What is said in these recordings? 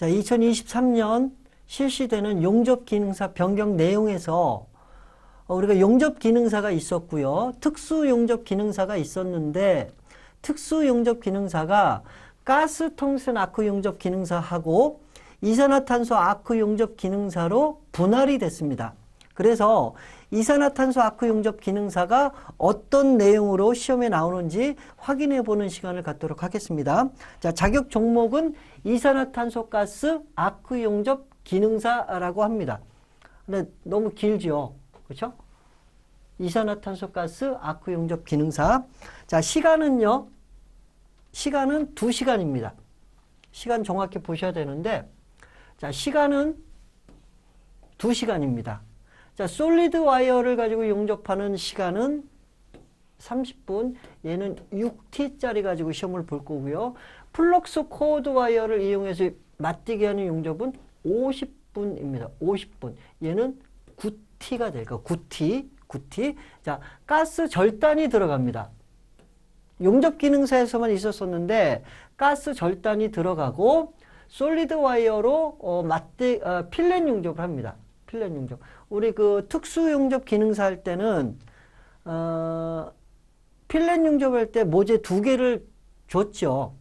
자, 2023년 실시되는 용접기능사 변경 내용에서 우리가 용접기능사가 있었고요. 특수용접기능사가 있었는데 특수용접기능사가 가스통신 아크 용접기능사하고 이산화탄소 아크 용접기능사로 분할이 됐습니다. 그래서 이산화탄소 아크 용접기능사가 어떤 내용으로 시험에 나오는지 확인해 보는 시간을 갖도록 하겠습니다. 자, 자격 종목은 이산화탄소 가스 아크 용접기능사라고 합니다. 근데 너무 길죠? 그렇죠? 이산화탄소 가스 아크 용접기능사. 자, 시간은요. 시간은 2시간입니다. 시간 정확히 보셔야 되는데, 자, 시간은 2시간입니다. 자, 솔리드 와이어를 가지고 용접하는 시간은 30분, 얘는 6T짜리 가지고 시험을 볼 거고요. 플럭스 코어드 와이어를 이용해서 맞대기 하는 용접은 50분입니다. 50분. 얘는 9T가 될까? 9T. 자, 가스 절단이 들어갑니다. 용접 기능사에서만 있었었는데 가스 절단이 들어가고 솔리드 와이어로 필렛 용접을 합니다. 필렛 용접. 우리 그 특수 용접 기능사 할 때는 필렛 용접할 때 모재 2개를 줬죠.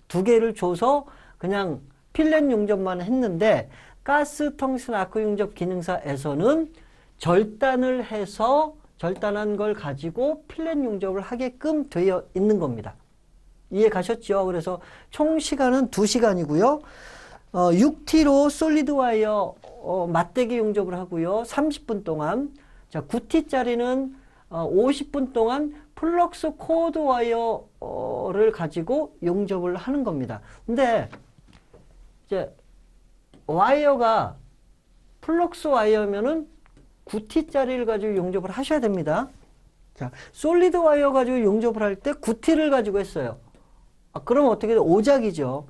2개를 줘서 그냥 필렛 용접만 했는데 가스 텅스턴 아크 용접 기능사에서는 절단을 해서 절단한 걸 가지고 필렛 용접을 하게끔 되어 있는 겁니다. 이해 가셨죠? 그래서 총 시간은 2시간이고요. 6T로 솔리드 와이어 맞대기 용접을 하고요. 30분 동안. 자, 9T짜리는 50분 동안 플럭스 코어드 와이어를 가지고 용접을 하는 겁니다. 근데 이제 와이어가 플럭스 와이어면은 9T짜리를 가지고 용접을 하셔야 됩니다. 자, 솔리드 와이어 가지고 용접을 할 때 9T를 가지고 했어요. 그럼 어떻게 돼? 오작이죠.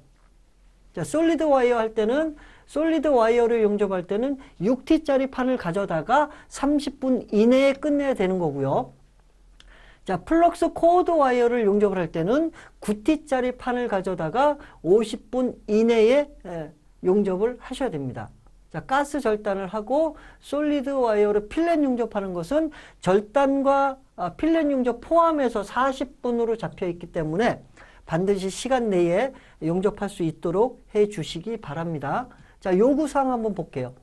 자, 솔리드 와이어 할 때는 솔리드 와이어를 용접할 때는 6T짜리 판을 가져다가 30분 이내에 끝내야 되는 거고요. 자, 플럭스 코어드 와이어를 용접을 할 때는 9T짜리 판을 가져다가 50분 이내에 용접을 하셔야 됩니다. 자, 가스 절단을 하고 솔리드 와이어로 필렛 용접하는 것은 절단과 필렛 용접 포함해서 40분으로 잡혀 있기 때문에 반드시 시간 내에 용접할 수 있도록 해 주시기 바랍니다. 자, 요구사항 한번 볼게요.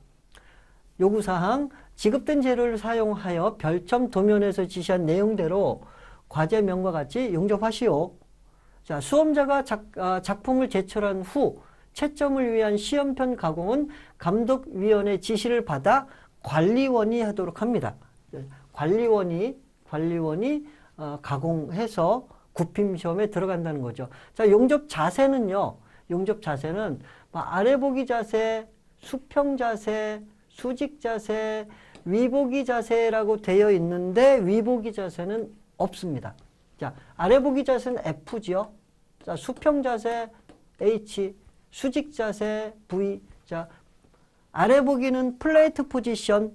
요구사항, 지급된 재료를 사용하여 별점 도면에서 지시한 내용대로 과제명과 같이 용접하시오. 자, 수험자가 작품을 제출한 후 채점을 위한 시험편 가공은 감독위원회 지시를 받아 관리원이 하도록 합니다. 관리원이 가공해서 굽힘시험에 들어간다는 거죠. 자, 용접 자세는요. 용접 자세는 아래 보기 자세, 수평 자세, 수직 자세, 위보기 자세라고 되어 있는데 위보기 자세는 없습니다. 자, 아래 보기 자세는 F지요. 자, 수평 자세 H, 수직 자세 V. 자, 아래 보기는 플레이트 포지션.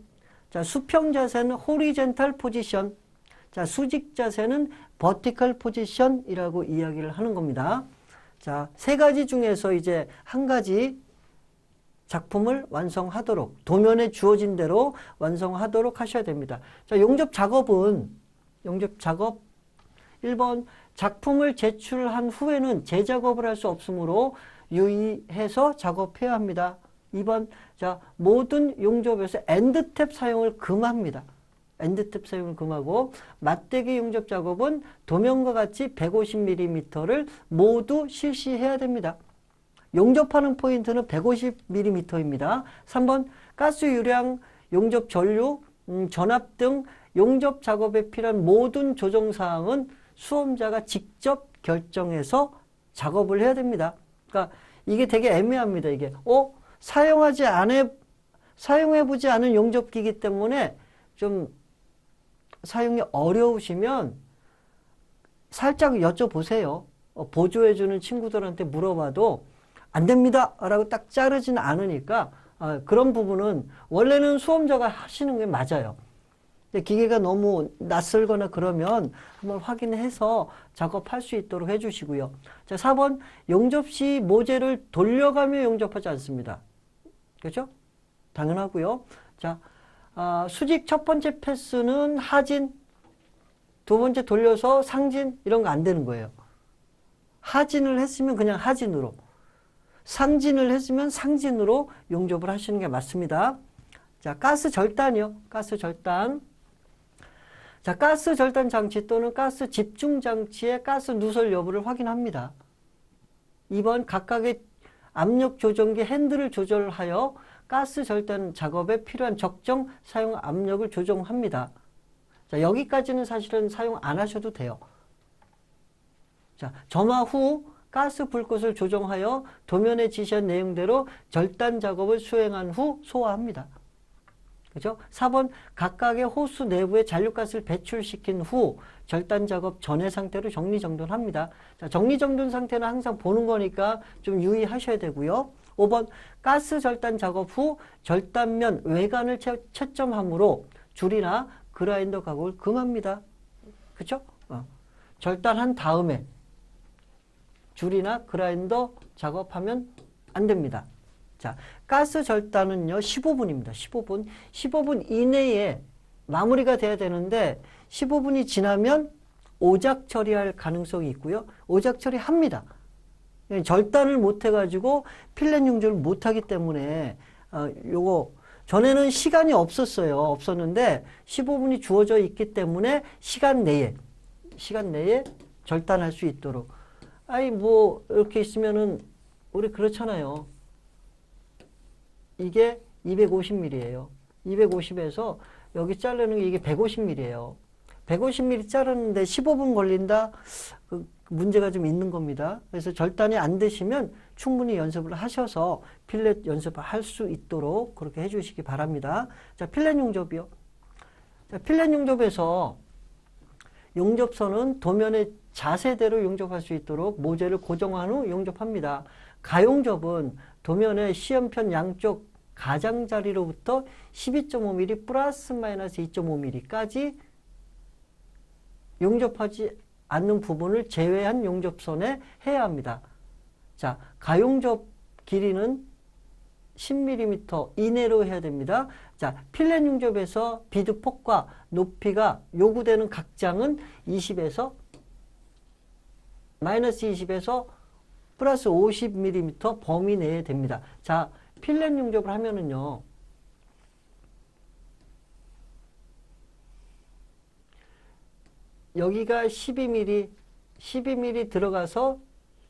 자, 수평 자세는 호리젠탈 포지션. 자, 수직 자세는 버티컬 포지션이라고 이야기를 하는 겁니다. 자, 3가지 중에서 이제 한 가지 작품을 완성하도록 도면에 주어진 대로 완성하도록 하셔야 됩니다. 자, 용접 작업 1번 작품을 제출한 후에는 재작업을 할 수 없으므로 유의해서 작업해야 합니다. 2번, 자, 모든 용접에서 엔드탭 사용을 금합니다. 엔드탭 사용을 금하고 맞대기 용접 작업은 도면과 같이 150mm를 모두 실시해야 됩니다. 용접하는 포인트는 150mm입니다. 3번, 가스 유량, 용접 전류, 전압 등 용접 작업에 필요한 모든 조정사항은 수험자가 직접 결정해서 작업을 해야 됩니다. 그러니까 이게 되게 애매합니다. 이게 사용해보지 않은 용접기이기 때문에 좀 사용이 어려우시면 살짝 여쭤보세요. 보조해주는 친구들한테 물어봐도 안 됩니다 라고 딱 자르진 않으니까 그런 부분은 원래는 수험자가 하시는 게 맞아요. 기계가 너무 낯설거나 그러면 한번 확인해서 작업할 수 있도록 해주시고요. 자, 4번 용접 시 모재를 돌려가며 용접하지 않습니다. 그렇죠? 당연하고요. 자, 수직 첫 번째 패스는 하진, 두 번째 돌려서 상진 이런 거 안 되는 거예요. 하진을 했으면 그냥 하진으로, 상진을 했으면 상진으로 용접을 하시는 게 맞습니다. 자, 가스 절단이요. 가스 절단. 자, 가스 절단 장치 또는 가스 집중 장치의 가스 누설 여부를 확인합니다. 2번 각각의 압력 조정기 핸들을 조절하여 가스 절단 작업에 필요한 적정 사용 압력을 조정합니다. 자, 여기까지는 사실은 사용 안 하셔도 돼요. 자, 점화 후 가스 불꽃을 조정하여 도면에 지시한 내용대로 절단 작업을 수행한 후 소화합니다. 그죠? 4번 각각의 호수 내부에 잔류가스를 배출시킨 후 절단 작업 전의 상태로 정리정돈합니다. 자, 정리정돈 상태는 항상 보는 거니까 좀 유의하셔야 되고요. 5번 가스 절단 작업 후 절단면 외관을 채점함으로 줄이나 그라인더 가공을 금합니다. 그쵸? 절단한 다음에 줄이나 그라인더 작업하면 안 됩니다. 자, 가스 절단은요, 15분입니다. 15분. 15분 이내에 마무리가 돼야 되는데, 15분이 지나면 오작 처리할 가능성이 있고요. 오작 처리합니다. 절단을 못 해가지고 필렛 용접을 못 하기 때문에, 요거, 전에는 시간이 없었어요. 없었는데, 15분이 주어져 있기 때문에 시간 내에 절단할 수 있도록. 아니, 뭐, 이렇게 있으면은, 우리 그렇잖아요. 이게 250mm예요. 250에서 여기 자르는 게 이게 150mm예요. 150mm 자르는데 15분 걸린다? 그 문제가 좀 있는 겁니다. 그래서 절단이 안 되시면 충분히 연습을 하셔서 필렛 연습을 할 수 있도록 그렇게 해주시기 바랍니다. 자, 필렛 용접이요. 자, 필렛 용접에서 용접선은 도면의 자세대로 용접할 수 있도록 모재를 고정한 후 용접합니다. 가용접은 도면의 시험편 양쪽 가장자리로부터 12.5mm 플러스 마이너스 2.5mm까지 용접하지 않는 부분을 제외한 용접선에 해야 합니다. 자, 가용접 길이는 10mm 이내로 해야 됩니다. 자, 필렛 용접에서 비드폭과 높이가 요구되는 각장은 20에서 마이너스 20에서 플러스 50mm 범위 내에 됩니다. 자, 필렛 용접을 하면은요, 여기가 12mm 들어가서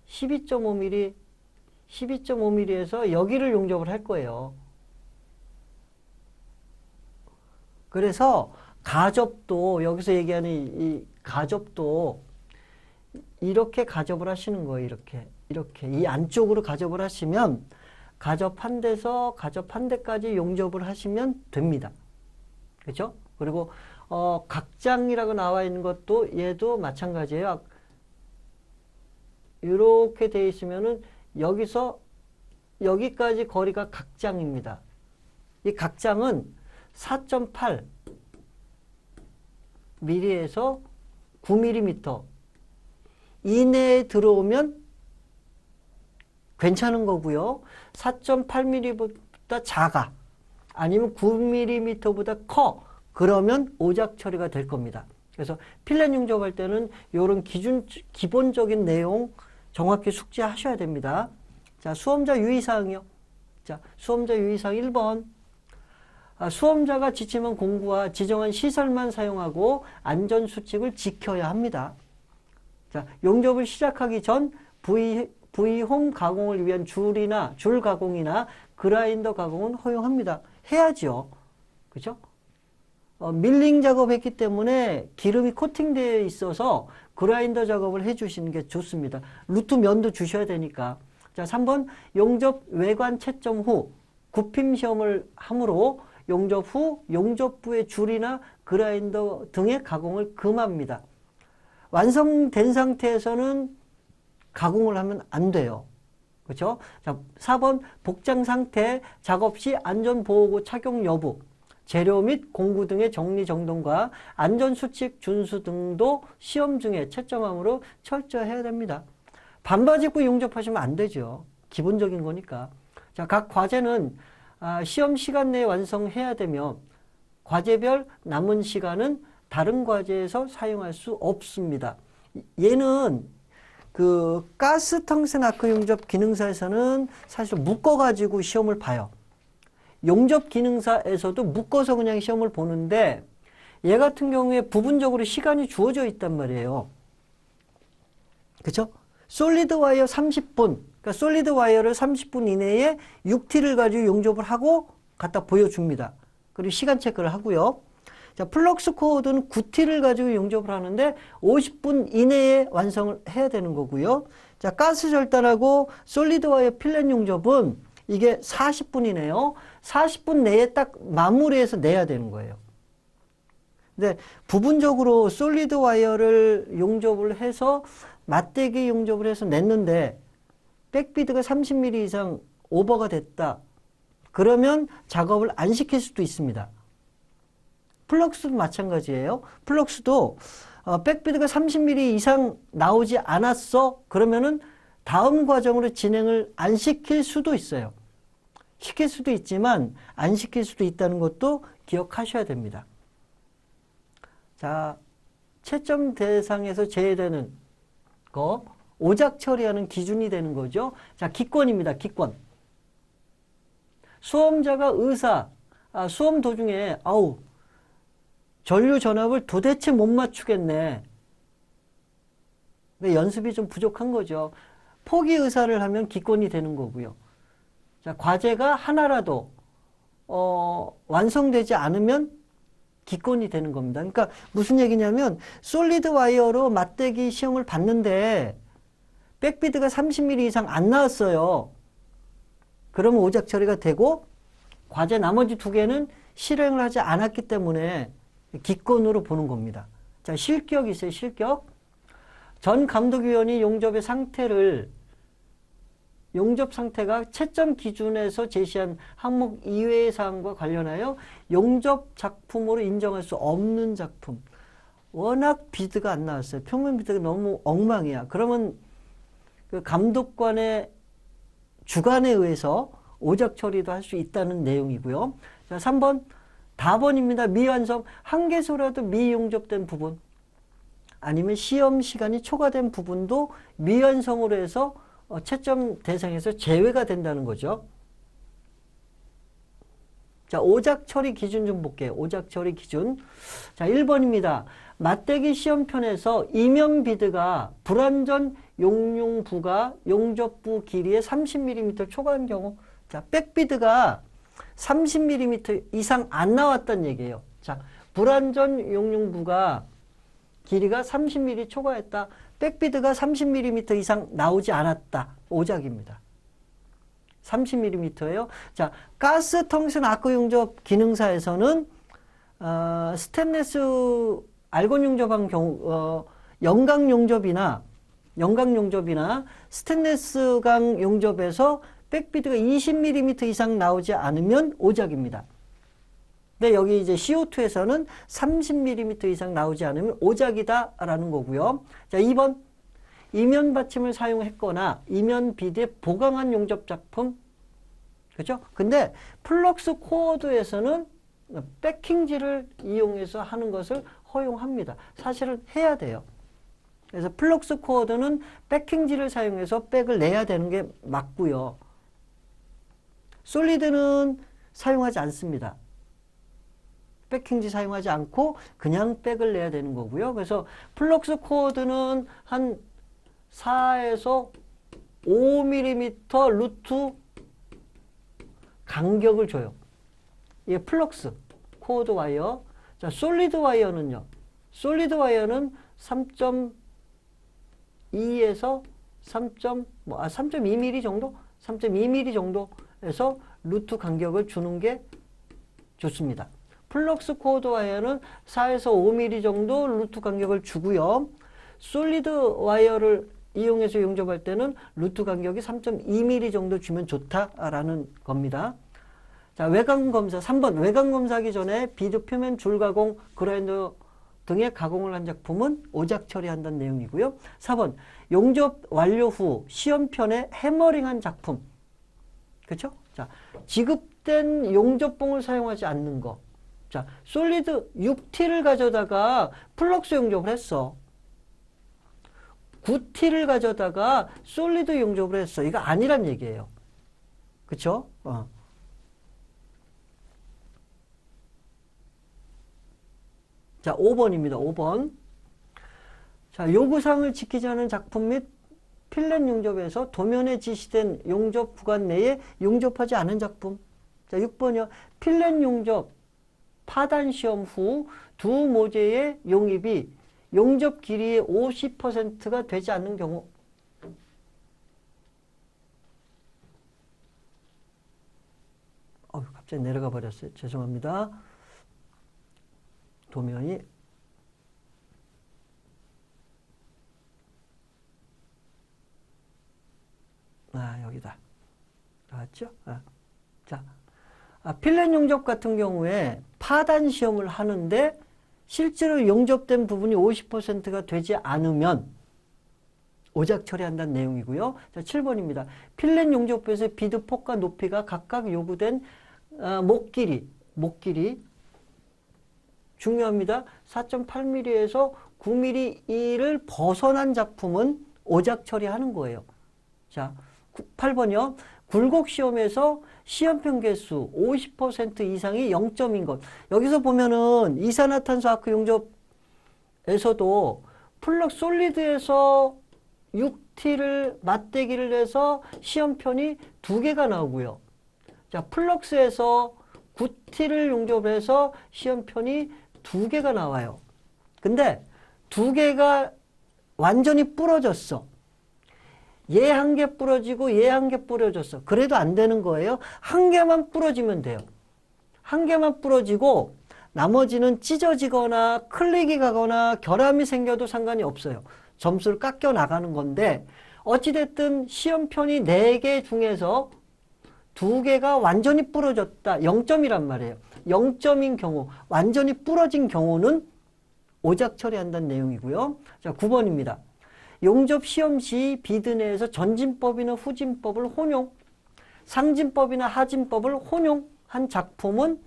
12.5mm에서 여기를 용접을 할 거예요. 그래서 가접도, 여기서 얘기하는 이 가접도 이렇게 가접을 하시는 거예요. 이렇게. 이 안쪽으로 가접을 하시면 가접 한 대에서 가접 한 대까지 용접을 하시면 됩니다. 그렇죠? 그리고 각장이라고 나와 있는 것도 얘도 마찬가지예요. 이렇게 되어 있으면은 여기서 여기까지 거리가 각장입니다. 이 각장은 4.8mm에서 9mm 이내에 들어오면 괜찮은 거고요. 4.8mm보다 작아, 아니면 9mm보다 커, 그러면 오작 처리가 될 겁니다. 그래서 필렛 용접할 때는 이런 기본적인 내용 정확히 숙지하셔야 됩니다. 자, 수험자 유의사항이요. 자, 수험자 유의사항 1번. 수험자가 지침한 공구와 지정한 시설만 사용하고 안전수칙을 지켜야 합니다. 자, 용접을 시작하기 전 V홈 가공을 위한 줄 가공이나 그라인더 가공은 허용합니다. 해야죠. 그죠? 밀링 작업했기 때문에 기름이 코팅되어 있어서 그라인더 작업을 해주시는 게 좋습니다. 루트 면도 주셔야 되니까. 자, 3번 용접 외관 채점 후 굽힘 시험을 함으로 용접 후 용접부의 줄이나 그라인더 등의 가공을 금합니다. 완성된 상태에서는 가공을 하면 안 돼요. 그렇죠? 자, 4번 복장 상태, 작업 시 안전보호구 착용 여부. 재료 및 공구 등의 정리정돈과 안전수칙 준수 등도 시험 중에 채점함으로 철저해야 됩니다. 반바지 입고 용접하시면 안 되죠. 기본적인 거니까. 자, 각 과제는 시험 시간 내에 완성해야 되며 과제별 남은 시간은 다른 과제에서 사용할 수 없습니다. 얘는 그 가스 텅센 아크 용접 기능사에서는 사실 묶어가지고 시험을 봐요. 용접 기능사에서도 묶어서 그냥 시험을 보는데 얘 같은 경우에 부분적으로 시간이 주어져 있단 말이에요. 그쵸? 솔리드 와이어 30분, 그러니까 솔리드 와이어를 30분 이내에 6T를 가지고 용접을 하고 갖다 보여줍니다. 그리고 시간 체크를 하고요. 자, 플럭스 코어드는 9T를 가지고 용접을 하는데 50분 이내에 완성을 해야 되는 거고요. 자, 가스 절단하고 솔리드 와이어 필렛 용접은 이게 40분이네요. 40분 내에 딱 마무리해서 내야 되는 거예요. 근데 부분적으로 솔리드 와이어를 용접을 해서 맞대기 용접을 해서 냈는데 백비드가 30mm 이상 오버가 됐다. 그러면 작업을 안 시킬 수도 있습니다. 플럭스도 마찬가지예요. 플럭스도 백비드가 30mm 이상 나오지 않았어. 그러면은 다음 과정으로 진행을 안 시킬 수도 있어요. 시킬 수도 있지만 안 시킬 수도 있다는 것도 기억하셔야 됩니다. 자, 채점 대상에서 제외되는 거 오작 처리하는 기준이 되는 거죠. 자, 기권입니다. 기권. 수험자가 수험 도중에 전류 전압을 도대체 못 맞추겠네. 근데 연습이 좀 부족한 거죠. 포기 의사를 하면 기권이 되는 거고요. 자, 과제가 하나라도 완성되지 않으면 기권이 되는 겁니다. 그러니까 무슨 얘기냐면 솔리드 와이어로 맞대기 시험을 봤는데 백비드가 30mm 이상 안 나왔어요. 그러면 오작 처리가 되고 과제 나머지 두 개는 실행을 하지 않았기 때문에 기권으로 보는 겁니다. 자, 실격이 있어요. 실격. 전 감독위원이 용접 상태가 채점 기준에서 제시한 항목 이외의 사항과 관련하여 용접 작품으로 인정할 수 없는 작품. 워낙 비드가 안 나왔어요. 평면 비드가 너무 엉망이야. 그러면 그 감독관의 주관에 의해서 오작 처리도 할 수 있다는 내용이고요. 자, 3번. 답원입니다. 미완성. 한 개소라도 미용접된 부분. 아니면 시험 시간이 초과된 부분도 미완성으로 해서 채점 대상에서 제외가 된다는 거죠. 자, 오작 처리 기준 좀 볼게요. 오작 처리 기준. 자, 1번입니다. 맞대기 시험편에서 이면 비드가 불완전 용융부가 용접부 길이의 30mm 초과한 경우, 자, 백비드가 30mm 이상 안 나왔다는 얘기예요. 자, 불완전 용융부가 길이가 30mm 초과했다. 백비드가 30mm 이상 나오지 않았다. 오작입니다. 30mm예요. 자, 가스 텅슨 아크 용접 기능사에서는 스테인리스 알곤 용접한 경우 영강 용접이나 스테인리스강 용접에서 백비드가 20mm 이상 나오지 않으면 오작입니다. 근데 여기 이제 CO2에서는 30mm 이상 나오지 않으면 오작이다라는 거고요. 자, 2번. 이면 받침을 사용했거나 이면 비드에 보강한 용접 작품. 그죠? 근데 플럭스 코어드에서는 백킹지를 이용해서 하는 것을 허용합니다. 사실은 해야 돼요. 그래서 플럭스 코어드는 백킹지를 사용해서 백을 내야 되는 게 맞고요. 솔리드는 사용하지 않습니다. 백킹지 사용하지 않고 그냥 백을 내야 되는 거고요. 그래서 플럭스 코어드는 한 4에서 5mm 루트 간격을 줘요. 이게 플럭스 코어드 와이어. 자, 솔리드 와이어는요. 솔리드 와이어는 3.2에서 3.2mm 정도? 3.2mm 정도에서 루트 간격을 주는 게 좋습니다. 플럭스 코어드 와이어는 4에서 5mm 정도 루트 간격을 주고요. 솔리드 와이어를 이용해서 용접할 때는 루트 간격이 3.2mm 정도 주면 좋다라는 겁니다. 자, 외관검사 3번. 외관검사하기 전에 비드 표면 줄가공, 그라인더 등의 가공을 한 작품은 오작 처리한다는 내용이고요. 4번. 용접 완료 후 시험편에 해머링한 작품. 그렇죠? 자, 지급된 용접봉을 사용하지 않는 거. 자, 솔리드 6T를 가져다가 플럭스 용접을 했어. 9T를 가져다가 솔리드 용접을 했어. 이거 아니란 얘기예요. 그쵸? 자, 5번입니다. 5번. 자, 요구사항을 지키지 않은 작품 및 필렛 용접에서 도면에 지시된 용접 구간 내에 용접하지 않은 작품. 자, 6번이요. 필렛 용접 파단 시험 후 두 모재의 용입이 용접 길이의 50%가 되지 않는 경우. 갑자기 내려가 버렸어요. 죄송합니다. 도면이 여기다 나왔죠? 자, 필렛 용접 같은 경우에 파단 시험을 하는데 실제로 용접된 부분이 50%가 되지 않으면 오작 처리한다는 내용이고요. 자, 7번입니다. 필렛 용접부에서 비드 폭과 높이가 각각 요구된 목 길이 중요합니다. 4.8mm에서 9mm를 벗어난 작품은 오작 처리하는 거예요. 자, 8번이요. 굴곡 시험에서 시험편 개수 50% 이상이 0점인 것. 여기서 보면은 이산화탄소 아크 용접에서도 플럭 솔리드에서 6T를 맞대기를 해서 시험편이 2개가 나오고요. 자, 플럭스에서 9T를 용접해서 시험편이 2개가 나와요. 근데 2개가 완전히 부러졌어. 얘 한 개 부러지고 얘 한 개 부러졌어. 그래도 안 되는 거예요. 한 개만 부러지면 돼요. 한 개만 부러지고 나머지는 찢어지거나 클릭이 가거나 결함이 생겨도 상관이 없어요. 점수를 깎여 나가는 건데 어찌됐든 시험편이 4개 중에서 2개가 완전히 부러졌다. 0점이란 말이에요. 0점인 경우, 완전히 부러진 경우는 오작 처리한다는 내용이고요. 자, 9번입니다. 용접 시험 시 비드 내에서 전진법이나 후진법을 혼용, 상진법이나 하진법을 혼용한 작품은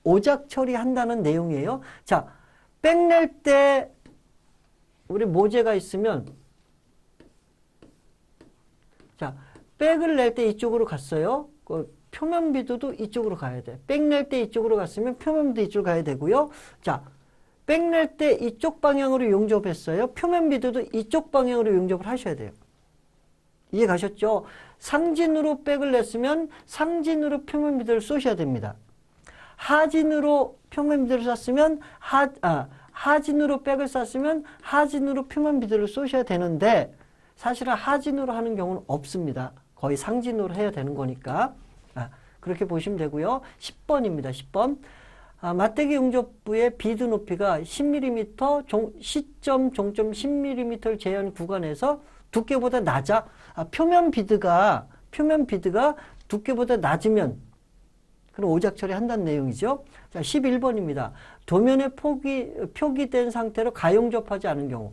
오작 처리한다는 내용이에요. 자, 백 낼 때 우리 모재가 있으면, 자, 백을 낼 때 이쪽으로 갔어요. 표면 비드도 이쪽으로 가야 돼. 백 낼 때 이쪽으로 갔으면 표면 비드 이쪽으로 가야 되고요. 자, 백 낼 때 이쪽 방향으로 용접했어요. 표면 비드도 이쪽 방향으로 용접을 하셔야 돼요. 이해 가셨죠? 상진으로 백을 냈으면 상진으로 표면 비드를 쏘셔야 됩니다. 하진으로 표면 비드를 쐈으면 하진으로 백을 쐈으면 하진으로 표면 비드를 쏘셔야 되는데 사실은 하진으로 하는 경우는 없습니다. 거의 상진으로 해야 되는 거니까. 그렇게 보시면 되고요. 10번입니다. 10번. 맞대기 용접부의 비드 높이가 10mm, 시점 종점 10mm를 제한 구간에서 두께보다 낮아. 표면 비드가 두께보다 낮으면 그럼 오작 처리한다는 내용이죠. 자, 11번입니다. 도면에 표기된 상태로 가용접하지 않은 경우.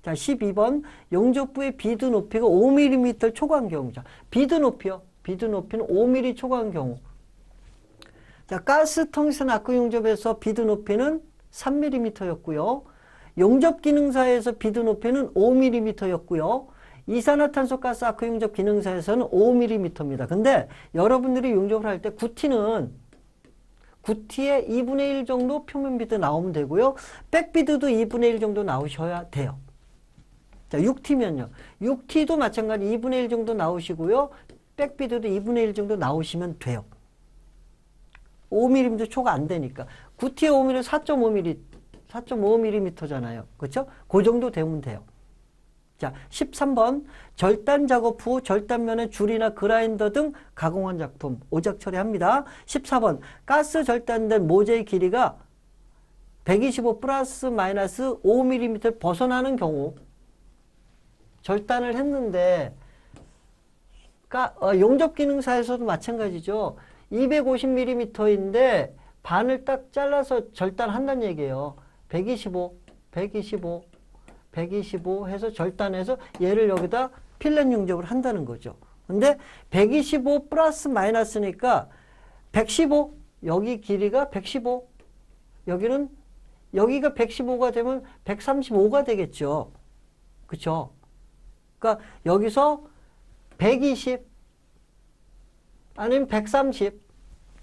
자, 12번. 용접부의 비드 높이가 5mm 초과한 경우. 자, 비드 높이는 5mm 초과한 경우. 자, 가스 텅스턴 아크 용접에서 비드 높이는 3mm였고요. 용접 기능사에서 비드 높이는 5mm였고요. 이산화탄소 가스 아크 용접 기능사에서는 5mm입니다. 근데 여러분들이 용접을 할 때 9T의 2분의 1 정도 표면 비드 나오면 되고요. 백 비드도 2분의 1 정도 나오셔야 돼요. 자, 6T면요. 6T도 마찬가지 2분의 1 정도 나오시고요. 백 비드도 2분의 1 정도 나오시면 돼요. 5mm도 초과 안 되니까. 9T의 5mm 4.5mm잖아요. 그렇죠? 그 정도 되면 돼요. 자, 13번. 절단 작업 후 절단면에 줄이나 그라인더 등 가공한 작품 오작 처리합니다. 14번. 가스 절단된 모재의 길이가 125 플러스 마이너스 5mm 벗어나는 경우 절단을 했는데 용접 기능사에서도 마찬가지죠. 250mm인데 반을 딱 잘라서 절단한다는 얘기예요. 125, 125, 125 해서 절단해서 얘를 여기다 필렛 용접을 한다는 거죠. 근데 125 플러스 마이너스니까 115, 여기 길이가 115, 여기가 115가 되면 135가 되겠죠. 그쵸? 그러니까 여기서 120 아니면 130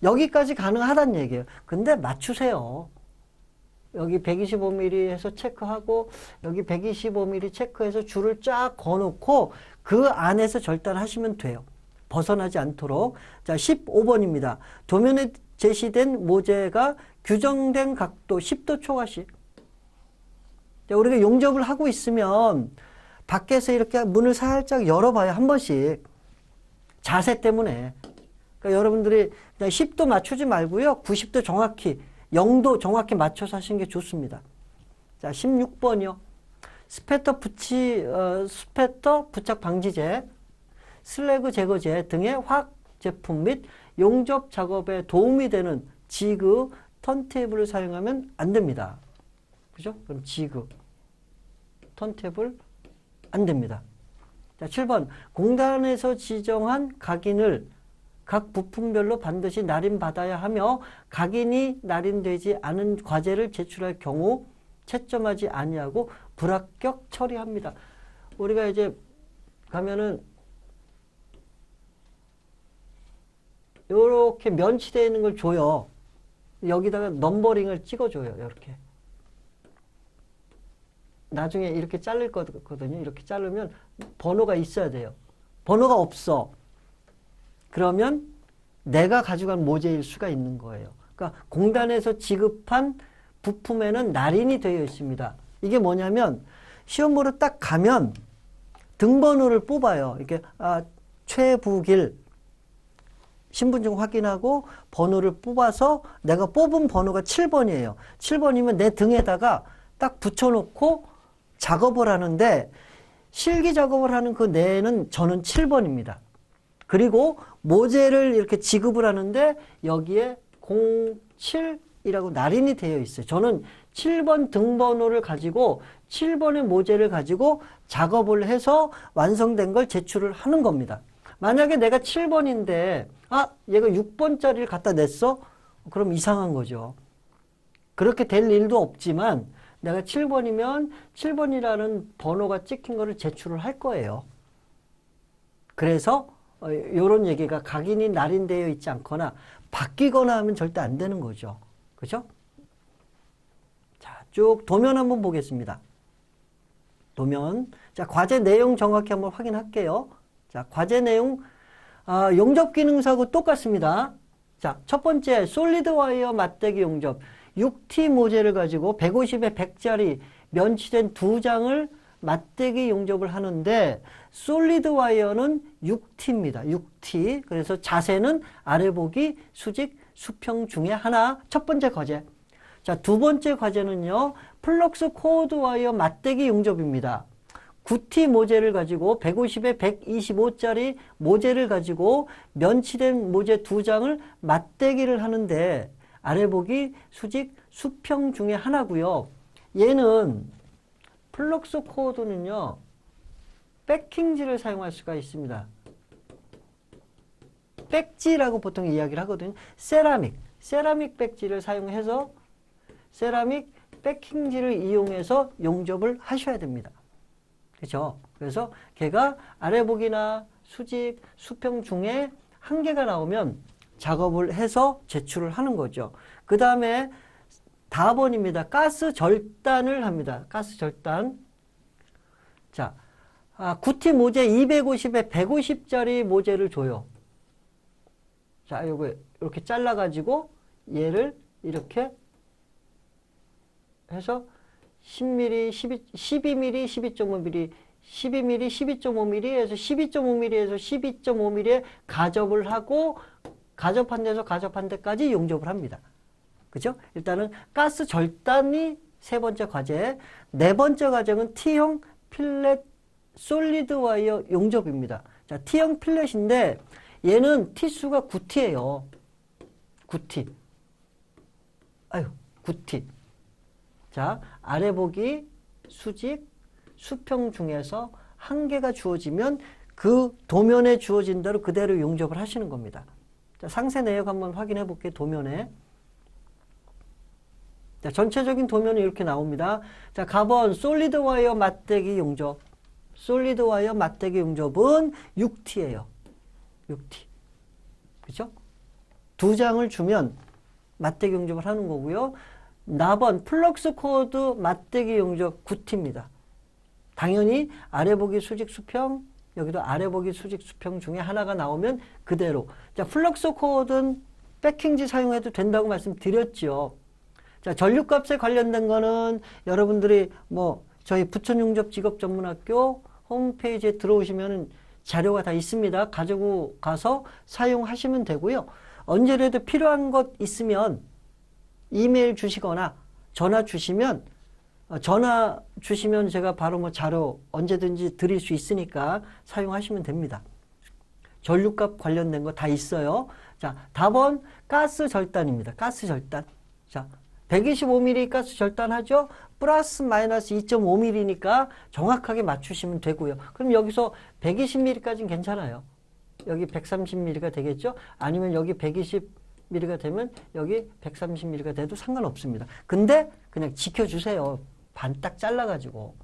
여기까지 가능하다는 얘기예요. 근데 맞추세요. 여기 125mm 해서 체크하고 여기 125mm 체크해서 줄을 쫙 거놓고 그 안에서 절단하시면 돼요. 벗어나지 않도록. 자, 15번입니다. 도면에 제시된 모재가 규정된 각도 10도 초과시. 자, 우리가 용접을 하고 있으면 밖에서 이렇게 문을 살짝 열어봐요. 한 번씩. 자세 때문에. 그러니까 여러분들이 그냥 10도 맞추지 말고요. 90도 정확히, 0도 정확히 맞춰서 하시는 게 좋습니다. 자, 16번이요. 스패터 부착 방지제, 슬래그 제거제 등의 화학 제품 및 용접 작업에 도움이 되는 지그 턴테이블을 사용하면 안 됩니다. 그죠? 그럼 지그 턴테이블 안 됩니다. 자, 7번. 공단에서 지정한 각인을 각 부품별로 반드시 날인받아야 하며 각인이 날인되지 않은 과제를 제출할 경우 채점하지 아니하고 불합격 처리합니다. 우리가 이제 가면은 이렇게 면치되어 있는 걸 줘요. 여기다가 넘버링을 찍어줘요. 이렇게. 나중에 이렇게 자를 거거든요. 이렇게 자르면 번호가 있어야 돼요. 번호가 없어. 그러면 내가 가져간 모재일 수가 있는 거예요. 그러니까 공단에서 지급한 부품에는 날인이 되어 있습니다. 이게 뭐냐면 시험 보러 딱 가면 등번호를 뽑아요. 이렇게 최부길 신분증 확인하고 번호를 뽑아서 내가 뽑은 번호가 7번이에요. 7번이면 내 등에다가 딱 붙여놓고 작업을 하는데 실기 작업을 하는 그 내에는 저는 7번입니다. 그리고 모재를 이렇게 지급을 하는데 여기에 07이라고 날인이 되어 있어요. 저는 7번 등번호를 가지고 7번의 모재를 가지고 작업을 해서 완성된 걸 제출을 하는 겁니다. 만약에 내가 7번인데 얘가 6번짜리를 갖다 냈어? 그럼 이상한 거죠. 그렇게 될 일도 없지만 내가 7번이면 7번이라는 번호가 찍힌 거를 제출을 할 거예요. 그래서 이런 얘기가 각인이 날인되어 있지 않거나 바뀌거나 하면 절대 안 되는 거죠. 그죠? 자, 쭉 도면 한번 보겠습니다. 도면. 자, 과제 내용 정확히 한번 확인할게요. 자, 과제 내용, 용접 기능사하고 똑같습니다. 자, 첫 번째, 솔리드 와이어 맞대기 용접. 6T 모재를 가지고 150에 100짜리 면치된 2장을 맞대기 용접을 하는데 솔리드 와이어는 6T입니다. 6T. 그래서 자세는 아래 보기, 수직, 수평 중에 하나. 첫 번째 과제. 자, 두 번째 과제는요. 플럭스 코어드 와이어 맞대기 용접입니다. 9T 모재를 가지고 150에 125짜리 모재를 가지고 면치된 모재 2장을 맞대기를 하는데 아래 보기, 수직, 수평 중에 하나고요. 얘는 플럭스 코어드는요. 백킹지를 사용할 수가 있습니다. 백지라고 보통 이야기를 하거든요. 세라믹 백지를 사용해서 세라믹 백킹지를 이용해서 용접을 하셔야 됩니다. 그렇죠? 그래서 걔가 아래 보기나 수직, 수평 중에 한 개가 나오면 작업을 해서 제출을 하는 거죠. 그 다음에 다번입니다. 가스 절단을 합니다. 가스 절단. 자, 9T 모재 250에 150짜리 모재를 줘요. 자, 요거 이렇게 잘라가지고 얘를 이렇게 해서 10mm, 12mm, 12.5mm, 12mm, 12.5mm에서 12.5mm에서 12.5mm에 가접을 하고 가접한 데서 가접한 데까지 용접을 합니다. 그죠? 일단은 가스 절단이 세 번째 과제. 네 번째 과정은 T형 필렛 솔리드 와이어 용접입니다. 자, T형 필렛인데 얘는 T수가 9T예요. 9T. 아유, 9T. 자, 아래 보기 수직, 수평 중에서 한 개가 주어지면 그 도면에 주어진 대로 그대로 용접을 하시는 겁니다. 자, 상세 내역 한번 확인해 볼게요. 도면에. 자, 전체적인 도면은 이렇게 나옵니다. 자, 가번 솔리드 와이어 맞대기 용접. 솔리드 와이어 맞대기 용접은 6T예요. 6T. 그죠? 두 장을 주면 맞대기 용접을 하는 거고요. 나번 플럭스 코드 맞대기 용접 9T입니다. 당연히 아래 보기 수직 수평, 여기도 아래 보기 수직 수평 중에 하나가 나오면 그대로. 자, 플럭스 코드는 백킹지 사용해도 된다고 말씀드렸죠. 자, 전류값에 관련된 거는 여러분들이 뭐 저희 부천용접 직업전문학교 홈페이지에 들어오시면 자료가 다 있습니다. 가지고 가서 사용하시면 되고요. 언제라도 필요한 것 있으면 이메일 주시거나 전화 주시면 제가 바로 뭐 자료 언제든지 드릴 수 있으니까 사용하시면 됩니다. 전류값 관련된 거 다 있어요. 자, 답은 가스 절단입니다. 가스 절단. 자, 125mm 가스 절단하죠? 플러스 마이너스 2.5mm니까 정확하게 맞추시면 되고요. 그럼 여기서 120mm까지는 괜찮아요. 여기 130mm가 되겠죠? 아니면 여기 120mm가 되면 여기 130mm가 돼도 상관없습니다. 근데 그냥 지켜주세요. 반 딱 잘라가지고.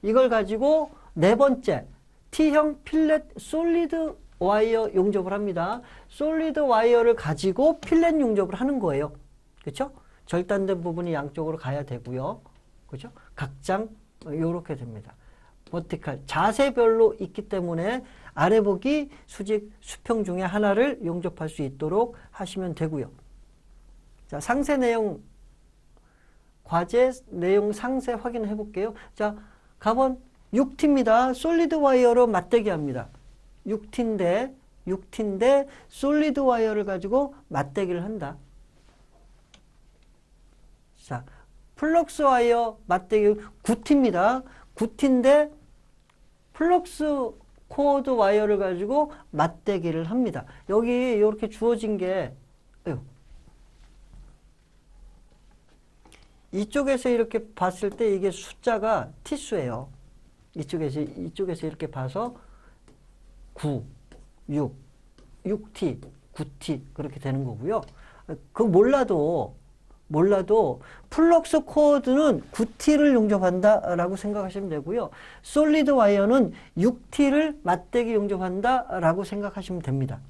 이걸 가지고 네 번째, T형 필렛 솔리드 와이어 용접을 합니다. 솔리드 와이어를 가지고 필렛 용접을 하는 거예요. 그렇죠? 절단된 부분이 양쪽으로 가야 되고요. 그렇죠? 각장 이렇게 됩니다. 버티칼 자세별로 있기 때문에 아래 보기 수직 수평 중에 하나를 용접할 수 있도록 하시면 되고요. 자, 상세 내용 과제 내용 상세 확인해 볼게요. 자, 가번 6T입니다. 솔리드 와이어로 맞대기 합니다. 6T인데 솔리드 와이어를 가지고 맞대기를 한다. 자, 플럭스 와이어 맞대기 9T입니다. 9T인데 플럭스 코드 와이어를 가지고 맞대기를 합니다. 여기 이렇게 주어진 게 이쪽에서 이렇게 봤을 때 이게 숫자가 T수예요. 이쪽에서 이렇게 봐서 9, 6, 6T, 9T 그렇게 되는 거고요. 그거 몰라도 플럭스 코드는 9T를 용접한다라고 생각하시면 되고요. 솔리드 와이어는 6T를 맞대기 용접한다라고 생각하시면 됩니다.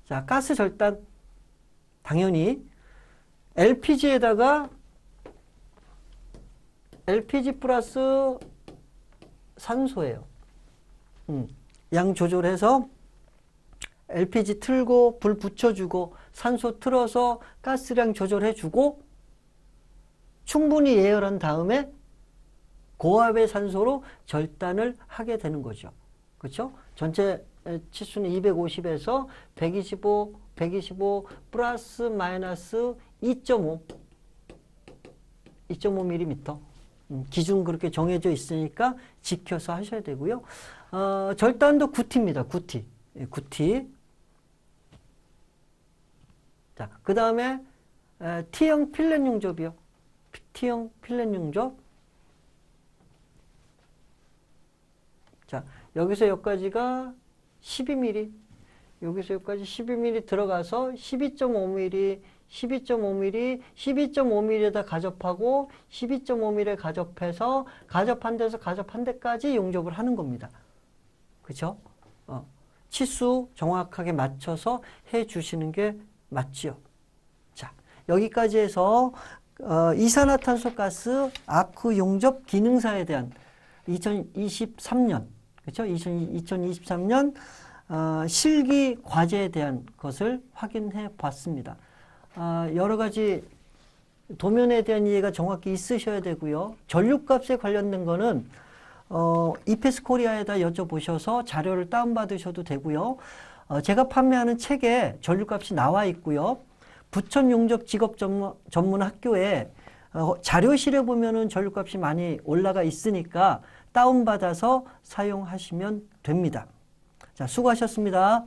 자, 가스 절단 당연히 LPG에다가 LPG 플러스 산소예요. 양 조절해서 LPG 틀고 불 붙여주고 산소 틀어서 가스량 조절해주고 충분히 예열한 다음에 고압의 산소로 절단을 하게 되는 거죠. 그렇죠? 전체 치수는 250에서 125 플러스 마이너스 2.5mm. 기준 그렇게 정해져 있으니까 지켜서 하셔야 되고요. 절단도 9T입니다. 9T. 9T. 자, 그 다음에 T형 필렛 용접이요. T형 필렛 용접. 자, 여기서 여기까지가 12mm. 여기서 여기까지 12mm 들어가서 12.5mm, 12.5mm에다 가접하고 12.5mm에 가접해서 가접한 데서 가접한 데까지 용접을 하는 겁니다. 그렇죠? 치수 정확하게 맞춰서 해 주시는 게 맞지요. 자, 여기까지 해서 이산화탄소가스 아크 용접 기능사에 대한 2023년 그렇죠? 2023년 실기 과제에 대한 것을 확인해 봤습니다. 여러 가지 도면에 대한 이해가 정확히 있으셔야 되고요. 전류값에 관련된 거는 이페스 코리아에다 여쭤보셔서 자료를 다운받으셔도 되고요. 제가 판매하는 책에 전류값이 나와 있고요. 부천용접 직업 전문 학교에 자료실에 보면은 전류값이 많이 올라가 있으니까 다운받아서 사용하시면 됩니다. 자, 수고하셨습니다.